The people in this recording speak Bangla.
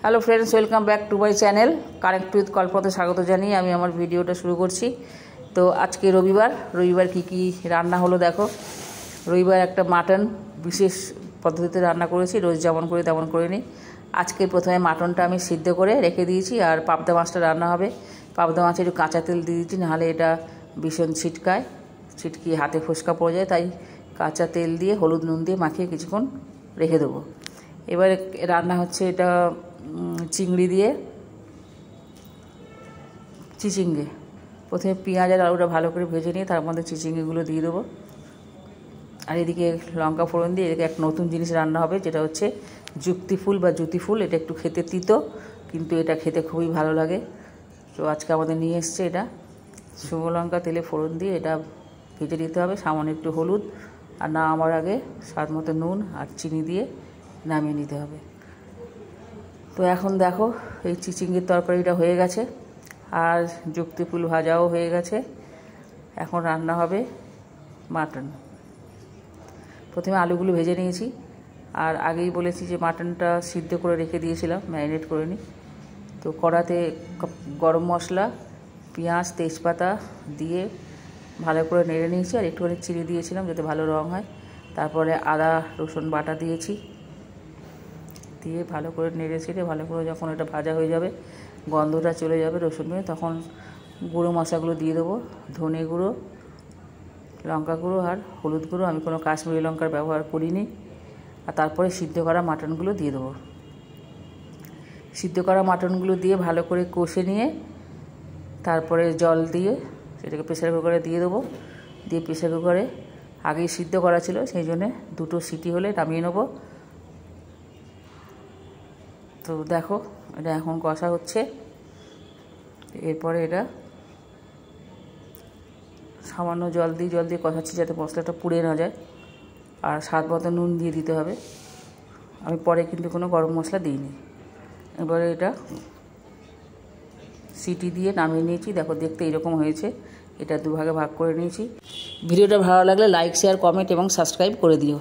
Hello friends, welcome back to my channel connect with কল্পতে স্বাগত জানিয়ে আমি আমার ভিডিওটা শুরু করছি। তো আজকে রবিবার কি কি রান্না হলো দেখো। রবিবার একটা মাটন বিশেষ পদ্ধতিতে রান্না করেছি, রোজ যেমন করি তেমন করে নিই। আজকে প্রথমে মাটনটা আমি সিদ্ধ করে রেখে দিয়েছি, আর পাবদা মাছটা রান্না হবে। পাবদা মাছে একটু কাঁচা তেল দিয়ে দিয়েছি, নাহলে এটা ভীষণ ছিটকিয়ে হাতে ফোসকা পড়ে যায়, তাই কাঁচা তেল দিয়ে হলুদ নুন দিয়ে মাখিয়ে কিছুক্ষণ রেখে দেবো। এবারে রান্না হচ্ছে এটা চিংড়ি দিয়ে চিচিঙ্গে। প্রথমে পেঁয়াজ আর আলুটা ভালো করে ভেজে নিয়ে তার মধ্যে চিচিঙ্গেগুলো দিয়ে দেবো। আর এদিকে লঙ্কা ফোড়ন দিয়ে এদিকে একটা নতুন জিনিস রান্না হবে, যেটা হচ্ছে যুক্তি ফুল বা জুতি ফুল। এটা একটু খেতে তিতো, কিন্তু এটা খেতে খুবই ভালো লাগে। তো আজকে আমাদের নিয়ে এসছে এটা। শুকনো লঙ্কা তেলে ফোড়ন দিয়ে এটা ভেজে দিতে হবে, সামান্য একটু হলুদ আর নামাবার আগে স্বাদ মতো নুন আর চিনি দিয়ে নামিয়ে নিতে হবে। তো এখন দেখো এই চিচিঙ্গের তরকারিটা হয়ে গেছে, আর যুক্তি ফুল ভাজাও হয়ে গেছে। এখন রান্না হবে মাটন। প্রথমে আলুগুলো ভেজে নিয়েছি, আর আগেই বলেছি যে মাটনটা সিদ্ধ করে রেখে দিয়েছিলাম, ম্যারিনেট করে নিই। তো কড়াতে গরম মশলা, পেঁয়াজ, তেজপাতা দিয়ে ভালো করে নেড়ে নিয়েছি, আর একটুখানি চিনি দিয়েছিলাম যাতে ভালো রঙ হয়। তারপরে আদা রসুন বাটা দিয়েছি, দিয়ে ভালো করে নেড়ে ছেড়ে ভালো করে যখন এটা ভাজা হয়ে যাবে, গন্ধটা চলে যাবে রসুনের, তখন গুঁড়ো মশলাগুলো দিয়ে দেবো। ধনে গুঁড়ো, লঙ্কা গুঁড়ো আর হলুদ গুঁড়ো। আমি কোনো কাশ্মীরি লঙ্কার ব্যবহার করিনি। আর তারপরে সিদ্ধ করা মাটনগুলো দিয়ে দেবো। সিদ্ধ করা মাটনগুলো দিয়ে ভালো করে কষে নিয়ে তারপরে জল দিয়ে সেটাকে প্রেসার কুকারে দিয়ে দেবো। দিয়ে প্রেসার কুকারে আগেই সিদ্ধ করা ছিল, সেই জন্যে 2টো সিটি হলে নামিয়ে নেবো। তো দেখো এটা এখন কষা হচ্ছে। এরপরে এটা সামান্য জল দিয়ে কষাচ্ছি, যাতে মশলাটা পুড়ে না যায়। আর স্বাদ মতো নুন দিয়ে দিতে হবে। আমি পরে কিন্তু কোনো গরম মশলা দিইনি। এবারে এটা সিটি দিয়ে নামিয়ে নিয়েছি। দেখো দেখতে এরকম হয়েছে। এটা দুভাগে ভাগ করে নিয়েছি। ভিডিওটা ভালো লাগলে লাইক, শেয়ার, কমেন্ট এবং সাবস্ক্রাইব করে দিও।